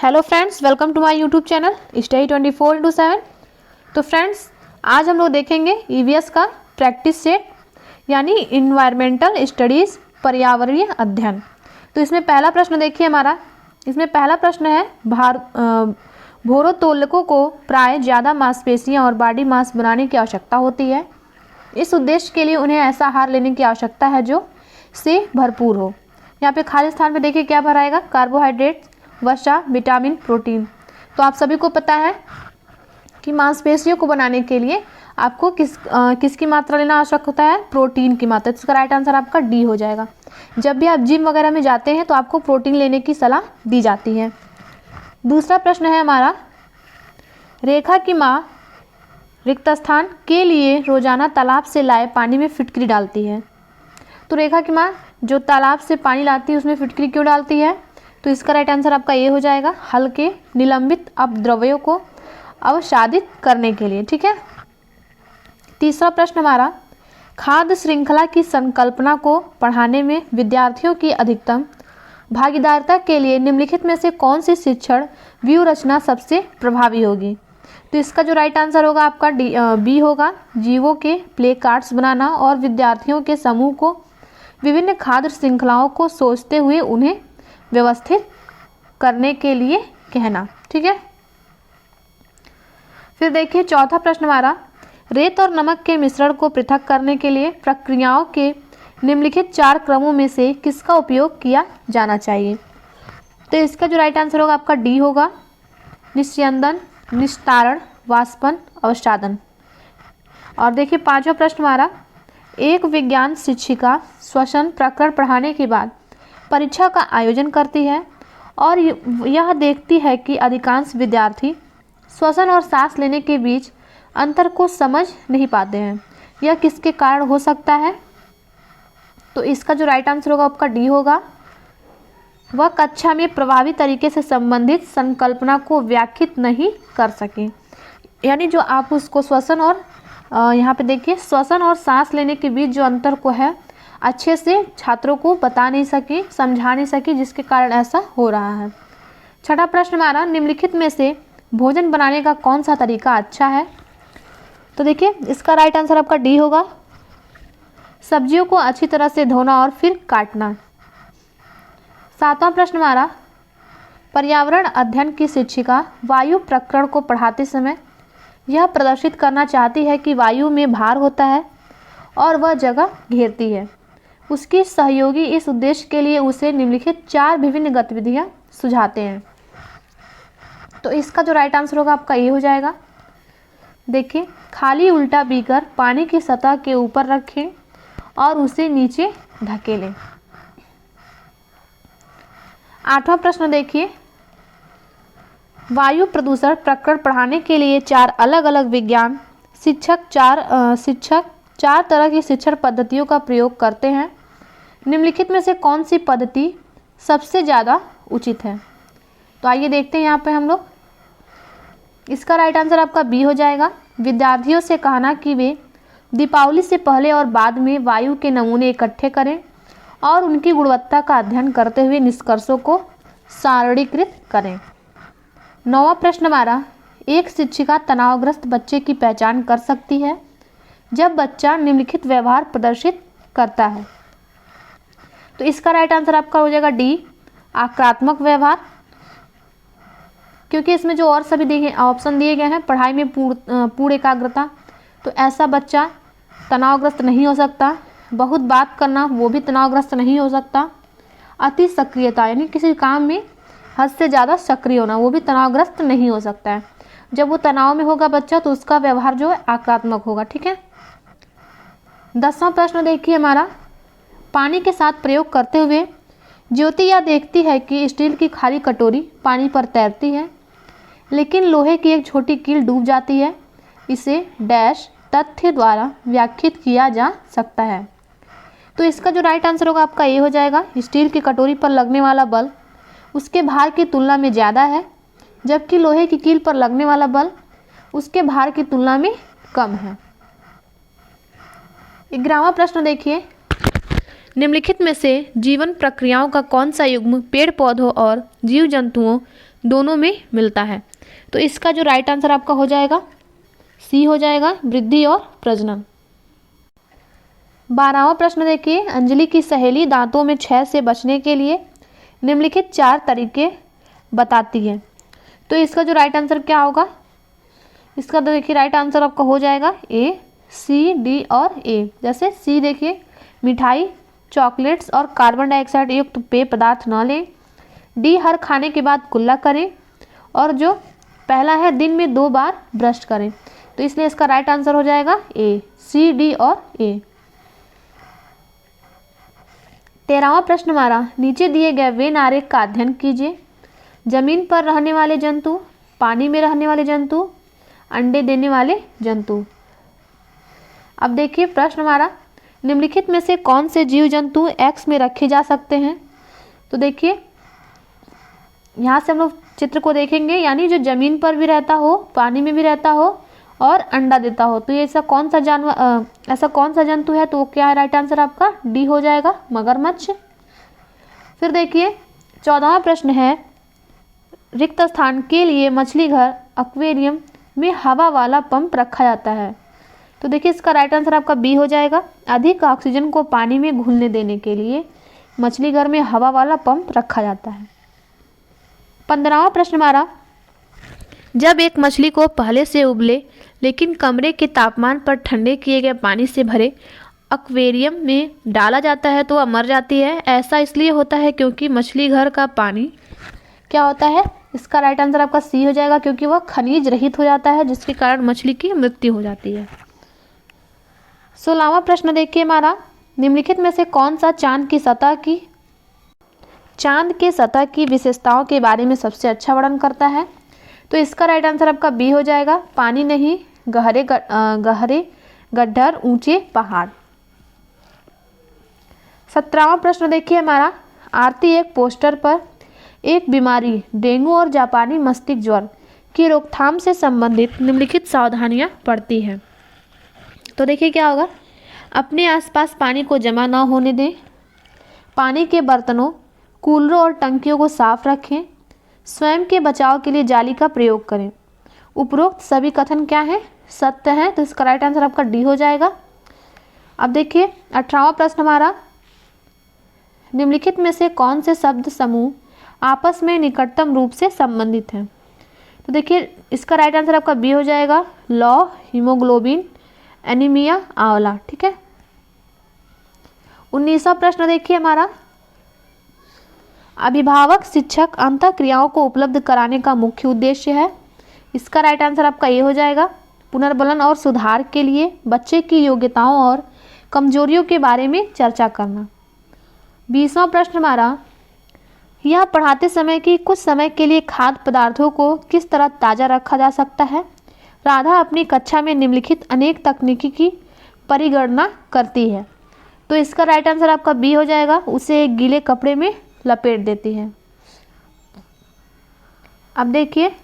Hello friends, welcome to my YouTube channel study 24/7। तो friends, आज हम लोग देखेंगे ईवीएस का प्रैक्टिस सेट यानी इन्वायरमेंटल स्टडीज़, पर्यावरणीय अध्ययन। तो इसमें पहला प्रश्न देखिए हमारा। इसमें पहला प्रश्न है भारोत्तोलकों को प्राय ज़्यादा मांसपेशियां और बॉडी मास बनाने की आवश्यकता होती है। इस उद्देश्य के लिए उन्हें ऐसा आहार लेने की आवश्यकता है जो से भरपूर हो। यहाँ पे खाली स्थान पे देखिए क्या भराएगा, कार्बोहाइड्रेट, वसा, विटामिन, प्रोटीन। तो आप सभी को पता है कि मांसपेशियों को बनाने के लिए आपको किसकी मात्रा लेना आवश्यक होता है, प्रोटीन की मात्रा। तो इसका राइट आंसर आपका डी हो जाएगा। जब भी आप जिम वगैरह में जाते हैं तो आपको प्रोटीन लेने की सलाह दी जाती है। दूसरा प्रश्न है हमारा, रेखा की माँ रिक्त स्थान के लिए रोजाना तालाब से लाए पानी में फिटकरी डालती है। तो रेखा की माँ जो तालाब से पानी लाती है उसमें फिटकरी क्यों डालती है? तो इसका राइट आंसर आपका ये हो जाएगा, हल्के निलंबित अपद्रव्यों को अवसादित करने के लिए। ठीक है। तीसरा प्रश्न हमारा, खाद्य श्रृंखला की संकल्पना को पढ़ाने में विद्यार्थियों की अधिकतम भागीदारिता के लिए निम्नलिखित में से कौन सी शिक्षण व्यूह रचना सबसे प्रभावी होगी? तो इसका जो राइट आंसर होगा आपका बी होगा, जीवों के प्ले कार्ड्स बनाना और विद्यार्थियों के समूह को विभिन्न खाद्य श्रृंखलाओं को सोचते हुए उन्हें व्यवस्थित करने के लिए कहना। ठीक है। फिर देखिए चौथा प्रश्न हमारा, रेत और नमक के मिश्रण को पृथक करने के लिए प्रक्रियाओं के निम्नलिखित 4 क्रमों में से किसका उपयोग किया जाना चाहिए? तो इसका जो राइट आंसर होगा आपका डी होगा, निस्यंदन, निस्तारण, वाष्पन, अवसादन। और देखिए पांचवा प्रश्न हमारा, एक विज्ञान शिक्षिका श्वसन प्रकरण पढ़ाने के बाद परीक्षा का आयोजन करती है और यह देखती है कि अधिकांश विद्यार्थी श्वसन और सांस लेने के बीच अंतर को समझ नहीं पाते हैं। यह किसके कारण हो सकता है? तो इसका जो राइट आंसर होगा आपका डी होगा, वह कक्षा में प्रभावी तरीके से संबंधित संकल्पना को व्याख्यात नहीं कर सके। यानी जो आप उसको श्वसन और यहाँ पे देखिए श्वसन और सांस लेने के बीच जो अंतर को है अच्छे से छात्रों को बता नहीं सके, समझा नहीं सके, जिसके कारण ऐसा हो रहा है। छठा प्रश्न हमारा, निम्नलिखित में से भोजन बनाने का कौन सा तरीका अच्छा है? तो देखिए इसका राइट आंसर आपका डी होगा, सब्जियों को अच्छी तरह से धोना और फिर काटना। सातवां प्रश्न हमारा, पर्यावरण अध्ययन की शिक्षिका वायु प्रकरण को पढ़ाते समय यह प्रदर्शित करना चाहती है कि वायु में भार होता है और वह जगह घेरती है। उसकी सहयोगी इस उद्देश्य के लिए उसे निम्नलिखित 4 विभिन्न गतिविधियां सुझाते हैं। तो इसका जो राइट आंसर होगा आपका ये हो जाएगा। देखिए, खाली उल्टा बीकर पानी की सतह के ऊपर रखें और उसे नीचे धकेलें। आठवां प्रश्न देखिए, वायु प्रदूषण प्रकरण पढ़ाने के लिए 4 अलग अलग विज्ञान शिक्षक चार तरह की शिक्षण पद्धतियों का प्रयोग करते हैं। निम्नलिखित में से कौन सी पद्धति सबसे ज़्यादा उचित है? तो आइए देखते हैं यहाँ पे हम लोग। इसका राइट आंसर आपका बी हो जाएगा, विद्यार्थियों से कहना कि वे दीपावली से पहले और बाद में वायु के नमूने इकट्ठे करें और उनकी गुणवत्ता का अध्ययन करते हुए निष्कर्षों को सारणीकृत करें। 9वां प्रश्न हमारा, एक शिक्षिका तनावग्रस्त बच्चे की पहचान कर सकती है जब बच्चा निम्नलिखित व्यवहार प्रदर्शित करता है। तो इसका राइट आंसर आपका हो जाएगा डी, आक्रामक व्यवहार, क्योंकि इसमें जो और सभी ऑप्शन दिए गए हैं, पढ़ाई में पूर्ण एकाग्रता, तो ऐसा बच्चा तनावग्रस्त नहीं हो सकता। बहुत बात करना, वो भी तनावग्रस्त नहीं हो सकता। अति सक्रियता यानी किसी काम में हद से ज़्यादा सक्रिय होना, वो भी तनावग्रस्त नहीं हो सकता है। जब वो तनाव में होगा बच्चा तो उसका व्यवहार जो है आक्रामक होगा। ठीक है। 10वां प्रश्न देखिए हमारा, पानी के साथ प्रयोग करते हुए ज्योति यह देखती है कि स्टील की खाली कटोरी पानी पर तैरती है, लेकिन लोहे की एक छोटी कील डूब जाती है। इसे डैश तथ्य द्वारा व्याख्यात किया जा सकता है। तो इसका जो राइट आंसर होगा आपका ये हो जाएगा, स्टील की कटोरी पर लगने वाला बल उसके भार की तुलना में ज़्यादा है, जबकि लोहे की कील पर लगने वाला बल उसके भार की तुलना में कम है। 11वां प्रश्न देखिए, निम्नलिखित में से जीवन प्रक्रियाओं का कौन सा युग्म पेड़ पौधों और जीव जंतुओं दोनों में मिलता है। तो इसका जो राइट आंसर आपका हो जाएगा सी हो जाएगा, वृद्धि और प्रजनन। 12वां प्रश्न देखिए, अंजलि की सहेली दांतों में क्षय से बचने के लिए निम्नलिखित 4 तरीके बताती है। तो इसका जो राइट आंसर क्या होगा, इसका तो देखिए राइट आंसर आपका हो जाएगा ए, सी, डी और ए। जैसे सी देखिए, मिठाई, चॉकलेट्स और कार्बन डाइऑक्साइड युक्त पेय पदार्थ न लें। डी, हर खाने के बाद कुल्ला करें। और जो पहला है, दिन में 2 बार ब्रश करें। तो इसलिए इसका राइट आंसर हो जाएगा ए, सी, डी और ए। 13वां प्रश्न हमारा, नीचे दिए गए वेन आरेख का अध्ययन कीजिए। जमीन पर रहने वाले जंतु, पानी में रहने वाले जंतु, अंडे देने वाले जंतु। अब देखिए प्रश्न हमारा, निम्नलिखित में से कौन से जीव जंतु एक्स में रखे जा सकते हैं। तो देखिए यहाँ से हम लोग चित्र को देखेंगे, यानी जो जमीन पर भी रहता हो, पानी में भी रहता हो और अंडा देता हो। तो ये ऐसा कौन सा जानवर, ऐसा कौन सा जंतु है, तो वो क्या है, राइट आंसर आपका डी हो जाएगा, मगरमच्छ। फिर देखिए 14वां प्रश्न है, रिक्त स्थान के लिए मछली घर एक्वेरियम में हवा वाला पंप रखा जाता है। तो देखिए इसका राइट आंसर आपका बी हो जाएगा, अधिक ऑक्सीजन को पानी में घुलने देने के लिए मछली घर में हवा वाला पंप रखा जाता है। 15वां प्रश्न हमारा, जब एक मछली को पहले से उबले लेकिन कमरे के तापमान पर ठंडे किए गए पानी से भरे एक्वेरियम में डाला जाता है तो वह मर जाती है। ऐसा इसलिए होता है क्योंकि मछली घर का पानी क्या होता है, इसका राइट आंसर आपका सी हो जाएगा, क्योंकि वह खनिज रहित हो जाता है, जिसके कारण मछली की मृत्यु हो जाती है। 16वां प्रश्न देखिए हमारा, निम्नलिखित में से कौन सा चांद के सतह की विशेषताओं के बारे में सबसे अच्छा वर्णन करता है। तो इसका राइट आंसर आपका बी हो जाएगा, पानी नहीं, गहरे गड्ढर, ऊंचे पहाड़। 17वां प्रश्न देखिए हमारा, आरती एक पोस्टर पर एक बीमारी डेंगू और जापानी मस्तिष्क ज्वर की रोकथाम से संबंधित निम्नलिखित सावधानियां पढ़ती है। तो देखिए क्या होगा, अपने आसपास पानी को जमा ना होने दें, पानी के बर्तनों, कूलरों और टंकियों को साफ रखें, स्वयं के बचाव के लिए जाली का प्रयोग करें। उपरोक्त सभी कथन क्या हैं, सत्य हैं। तो इसका राइट आंसर आपका डी हो जाएगा। अब देखिए 18वां प्रश्न हमारा, निम्नलिखित में से कौन से शब्द समूह आपस में निकटतम रूप से संबंधित हैं। तो देखिए इसका राइट आंसर आपका बी हो जाएगा, लौ, हीमोग्लोबिन, एनीमिया, आंवला। ठीक है। 19वां प्रश्न देखिए हमारा, अभिभावक शिक्षक अंतःक्रियाओं को उपलब्ध कराने का मुख्य उद्देश्य है। इसका राइट आंसर आपका ये हो जाएगा, पुनर्बलन और सुधार के लिए बच्चे की योग्यताओं और कमजोरियों के बारे में चर्चा करना। 20वां प्रश्न हमारा, यह पढ़ाते समय कि कुछ समय के लिए खाद्य पदार्थों को किस तरह ताज़ा रखा जा सकता है। राधा अपनी कक्षा में निम्नलिखित अनेक तकनीकी की परिगणना करती है। तो इसका राइट आंसर आपका बी हो जाएगा, उसे एक गीले कपड़े में लपेट देती है। अब देखिए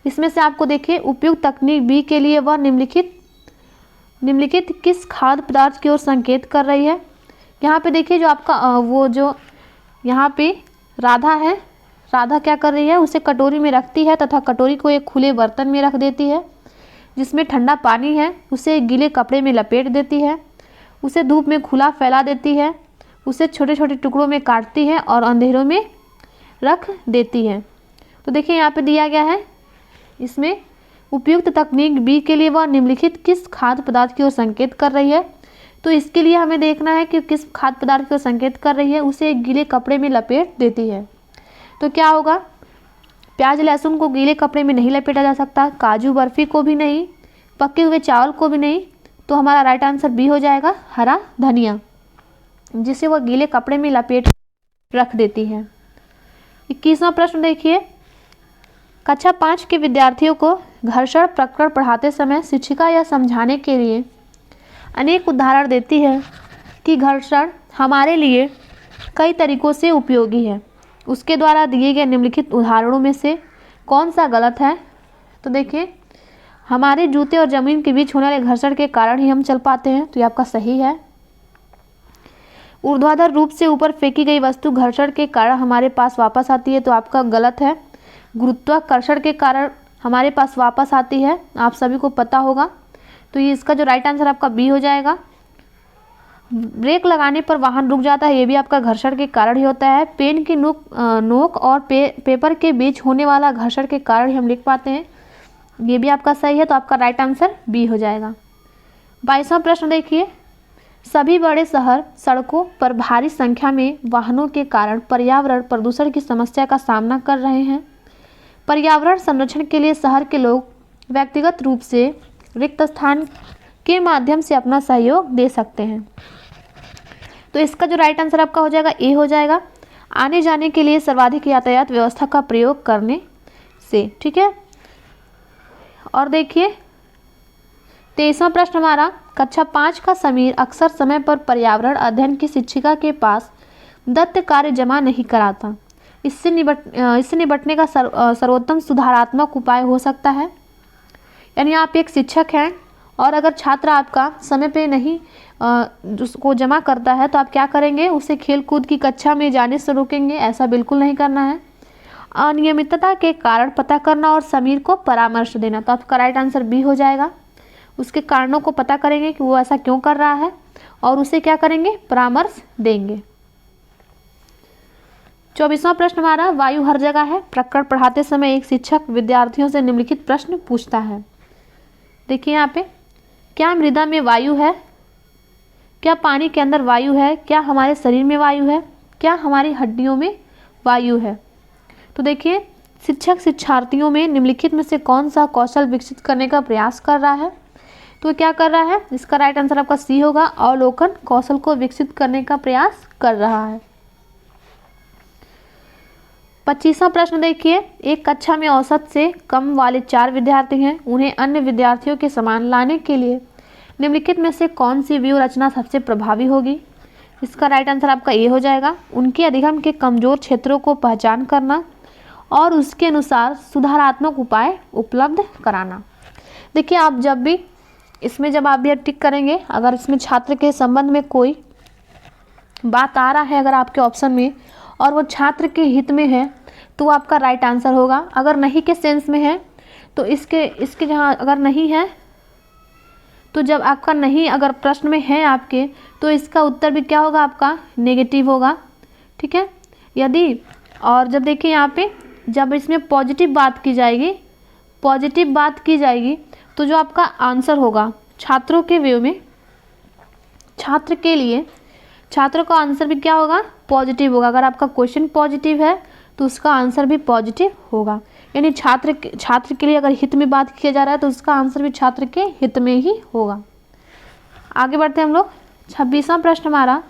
इसमें से आपको देखिए उपयुक्त तकनीक बी के लिए वह निम्नलिखित किस खाद्य पदार्थ की ओर संकेत कर रही है। यहाँ पे देखिए जो आपका वो जो यहाँ पे राधा है, राधा क्या कर रही है, उसे कटोरी में रखती है तथा कटोरी को एक खुले बर्तन में रख देती है जिसमें ठंडा पानी है, उसे एक गीले कपड़े में लपेट देती है, उसे धूप में खुला फैला देती है, उसे छोटे छोटे टुकड़ों में काटती है और अंधेरों में रख देती है। तो देखिए यहाँ पे दिया गया है, इसमें उपयुक्त तकनीक बी के लिए वह निम्नलिखित किस खाद्य पदार्थ की ओर संकेत कर रही है। तो इसके लिए हमें देखना है कि किस खाद्य पदार्थ की ओर संकेत कर रही है, उसे एक गीले कपड़े में लपेट देती है। तो क्या होगा, प्याज लहसुन को गीले कपड़े में नहीं लपेटा जा सकता, काजू बर्फी को भी नहीं, पके हुए चावल को भी नहीं। तो हमारा राइट आंसर बी हो जाएगा, हरा धनिया, जिसे वह गीले कपड़े में लपेट रख देती है। 21वां प्रश्न देखिए, कक्षा 5 के विद्यार्थियों को घर्षण प्रकरण पढ़ाते समय शिक्षिका यह समझाने के लिए अनेक उदाहरण देती है कि घर्षण हमारे लिए कई तरीकों से उपयोगी है। उसके द्वारा दिए गए निम्नलिखित उदाहरणों में से कौन सा गलत है। तो देखिए हमारे जूते और ज़मीन के बीच होने वाले घर्षण के कारण ही हम चल पाते हैं, तो ये आपका सही है। ऊर्ध्वाधर रूप से ऊपर फेंकी गई वस्तु घर्षण के कारण हमारे पास वापस आती है, तो आपका गलत है। गुरुत्वाकर्षण के कारण हमारे पास वापस आती है, आप सभी को पता होगा। तो ये इसका जो राइट आंसर आपका बी हो जाएगा। ब्रेक लगाने पर वाहन रुक जाता है, ये भी आपका घर्षण के कारण ही होता है। पेन की नोक और पेपर के बीच होने वाला घर्षण के कारण ही हम लिख पाते हैं, ये भी आपका सही है। तो आपका राइट आंसर बी हो जाएगा। 22वां प्रश्न देखिए, सभी बड़े शहर सड़कों पर भारी संख्या में वाहनों के कारण पर्यावरण प्रदूषण की समस्या का सामना कर रहे हैं। पर्यावरण संरक्षण के लिए शहर के लोग व्यक्तिगत रूप से रिक्त स्थान के माध्यम से अपना सहयोग दे सकते हैं। तो इसका जो राइट आंसर आपका हो जाएगा ए हो जाएगा, आने जाने के लिए सर्वाधिक यातायात व्यवस्था का प्रयोग करने से। ठीक है, और देखिए 23वां प्रश्न हमारा, कक्षा 5 का समीर अक्सर समय पर पर्यावरण अध्ययन की शिक्षिका के पास दत्त कार्य जमा नहीं कराता। इससे निपटने का सर्वोत्तम सुधारात्मक उपाय हो सकता है। यानी आप एक शिक्षक हैं और अगर छात्र आपका समय पे नहीं उसको जमा करता है तो आप क्या करेंगे, उसे खेल कूद की कक्षा में जाने से रोकेंगे? ऐसा बिल्कुल नहीं करना है। अनियमितता के कारण पता करना और समीर को परामर्श देना, तो आपका राइट आंसर बी हो जाएगा। उसके कारणों को पता करेंगे कि वो ऐसा क्यों कर रहा है और उसे क्या करेंगे, परामर्श देंगे। 24वां प्रश्न हमारा, वायु हर जगह है। प्रकरण पढ़ाते समय एक शिक्षक विद्यार्थियों से निम्नलिखित प्रश्न पूछता है। देखिए यहाँ पे, क्या मृदा में वायु है? क्या पानी के अंदर वायु है? क्या हमारे शरीर में वायु है? क्या हमारी हड्डियों में वायु है? तो देखिए, शिक्षक शिक्षार्थियों में निम्नलिखित में से कौन सा कौशल विकसित करने का प्रयास कर रहा है? तो क्या कर रहा है? इसका राइट आंसर आपका सी होगा, अवलोकन कौशल को विकसित करने का प्रयास कर रहा है। 25वां प्रश्न देखिए, एक कक्षा में औसत से कम वाले 4 विद्यार्थी हैं। उन्हें अन्य विद्यार्थियों के समान लाने के लिए निम्नलिखित में से कौन सी व्यूह रचना सबसे प्रभावी होगी? इसका राइट आंसर आपका ए हो जाएगा, उनके अधिगम के कमजोर क्षेत्रों को पहचान करना और उसके अनुसार सुधारात्मक उपाय उपलब्ध कराना। देखिए, आप जब भी इसमें जब आप भी टिक करेंगे, अगर इसमें छात्र के संबंध में कोई बात आ रहा है अगर आपके ऑप्शन में और वो छात्र के हित में है तो वो आपका राइट आंसर होगा। अगर नहीं के सेंस में है तो इसके जहाँ अगर नहीं है तो जब आपका नहीं अगर प्रश्न में है आपके तो इसका उत्तर भी क्या होगा, आपका नेगेटिव होगा। ठीक है, यदि और जब देखिए यहाँ पे जब इसमें पॉजिटिव बात की जाएगी तो जो आपका आंसर होगा छात्रों के व्यू में, छात्र के लिए छात्रों का आंसर भी क्या होगा, पॉजिटिव होगा। अगर आपका क्वेश्चन पॉजिटिव है तो उसका आंसर भी पॉजिटिव होगा। यानी छात्र के लिए अगर हित में बात किया जा रहा है तो उसका आंसर भी छात्र के हित में ही होगा। आगे बढ़ते हैं हम लोग। 26वां प्रश्न हमारा,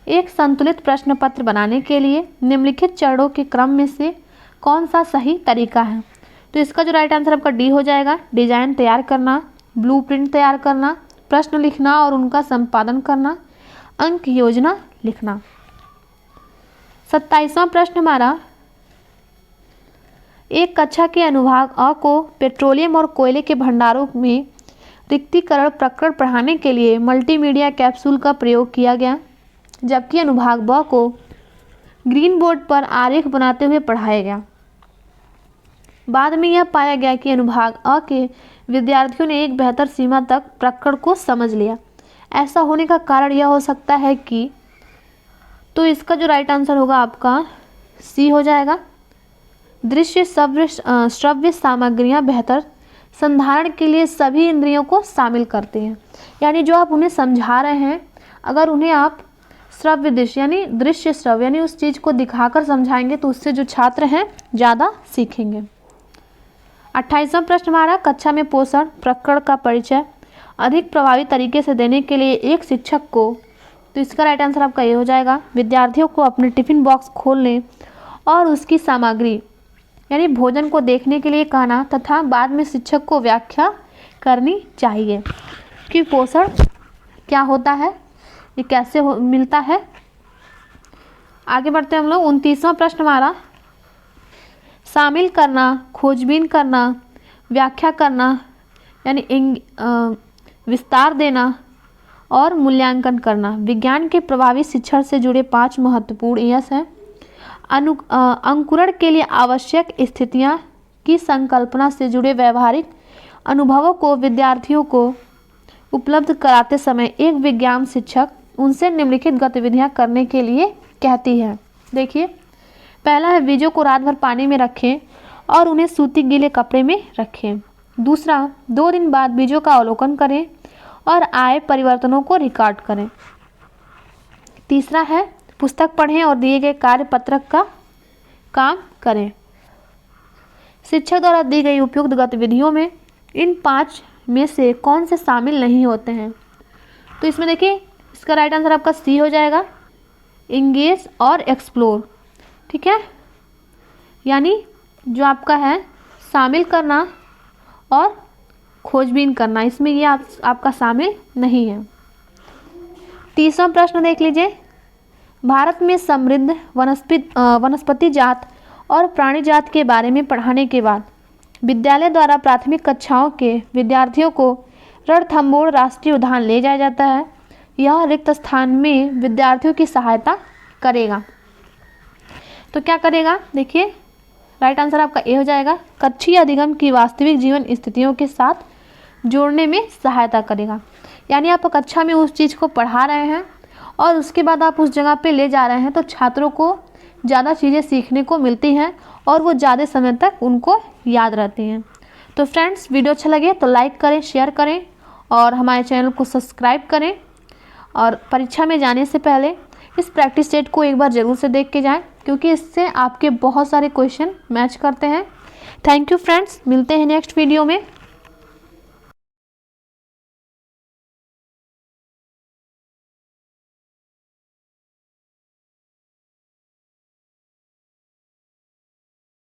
एक संतुलित प्रश्न पत्र बनाने के लिए निम्नलिखित चरणों के क्रम में से कौन सा सही तरीका है? तो इसका जो राइट आंसर आपका डी हो जाएगा, डिजाइन तैयार करना, ब्लूप्रिंट तैयार करना, प्रश्न लिखना और उनका संपादन करना, अंक योजना लिखना। 27वां प्रश्न हमारा, एक कक्षा के अनुभाग अ को पेट्रोलियम और कोयले के भंडारों में रिक्तीकरण प्रकरण पढ़ाने के लिए मल्टीमीडिया कैप्सूल का प्रयोग किया गया, जबकि अनुभाग ब को ग्रीन बोर्ड पर आरेख बनाते हुए पढ़ाया गया। बाद में यह पाया गया कि अनुभाग अ के विद्यार्थियों ने एक बेहतर सीमा तक प्रकरण को समझ लिया। ऐसा होने का कारण यह हो सकता है कि, तो इसका जो राइट आंसर होगा आपका सी हो जाएगा, दृश्य श्रव्य सामग्रियां बेहतर संधारण के लिए सभी इंद्रियों को शामिल करते हैं। यानी जो आप उन्हें समझा रहे हैं, अगर उन्हें आप श्रव्य दृश्य यानी दृश्य श्रव्य यानी उस चीज़ को दिखाकर समझाएंगे तो उससे जो छात्र हैं ज़्यादा सीखेंगे। 28वां प्रश्न हमारा, कक्षा में पोषण प्रकरण का परिचय अधिक प्रभावी तरीके से देने के लिए एक शिक्षक को, तो इसका राइट आंसर आपका ये हो जाएगा, विद्यार्थियों को अपने टिफिन बॉक्स खोलने और उसकी सामग्री यानी भोजन को देखने के लिए कहना तथा बाद में शिक्षक को व्याख्या करनी चाहिए कि पोषण क्या होता है, ये कैसे मिलता है। आगे बढ़ते हैं हम लोग। 29वां प्रश्न हमारा, शामिल करना, खोजबीन करना, व्याख्या करना यानी विस्तार देना और मूल्यांकन करना। विज्ञान के प्रभावी शिक्षण से जुड़े 5 महत्वपूर्ण यश हैं। अंकुरण के लिए आवश्यक स्थितियां की संकल्पना से जुड़े व्यवहारिक अनुभवों को विद्यार्थियों को उपलब्ध कराते समय एक विज्ञान शिक्षक उनसे निम्नलिखित गतिविधियां करने के लिए कहती है। देखिए, पहला है बीजों को रात भर पानी में रखें और उन्हें सूती गीले कपड़े में रखें। दूसरा, 2 दिन बाद बीजों का अवलोकन करें और आए परिवर्तनों को रिकॉर्ड करें। तीसरा है पुस्तक पढ़ें और दिए गए कार्य पत्रक का काम करें। शिक्षक द्वारा दी गई उपयुक्त गतिविधियों में इन 5 में से कौन से शामिल नहीं होते हैं? तो इसमें देखिए, इसका राइट आंसर आपका सी हो जाएगा, इंगेज और एक्सप्लोर। ठीक है, यानी जो आपका है शामिल करना और खोजबीन करना, इसमें ये आपका शामिल नहीं है। तीसरा प्रश्न देख लीजिए। भारत में समृद्ध वनस्पति जात और प्राणी जात के बारे में पढ़ाने के बाद विद्यालय द्वारा प्राथमिक कक्षाओं के विद्यार्थियों को रणथंभौर राष्ट्रीय उद्यान ले जाया जाता है। यह रिक्त स्थान में विद्यार्थियों की सहायता करेगा। तो क्या करेगा? देखिए, राइट आंसर आपका ए हो जाएगा, कक्षीय अधिगम की वास्तविक जीवन स्थितियों के साथ जोड़ने में सहायता करेगा। यानी आप कक्षा में उस चीज़ को पढ़ा रहे हैं और उसके बाद आप उस जगह पे ले जा रहे हैं, तो छात्रों को ज़्यादा चीज़ें सीखने को मिलती हैं और वो ज़्यादा समय तक उनको याद रहती हैं। तो फ्रेंड्स, वीडियो अच्छा लगे तो लाइक करें, शेयर करें और हमारे चैनल को सब्सक्राइब करें। और परीक्षा में जाने से पहले इस प्रैक्टिस सेट को एक बार ज़रूर से देख के जाएं, क्योंकि इससे आपके बहुत सारे क्वेश्चन मैच करते हैं। थैंक यू फ्रेंड्स, मिलते हैं नेक्स्ट वीडियो में।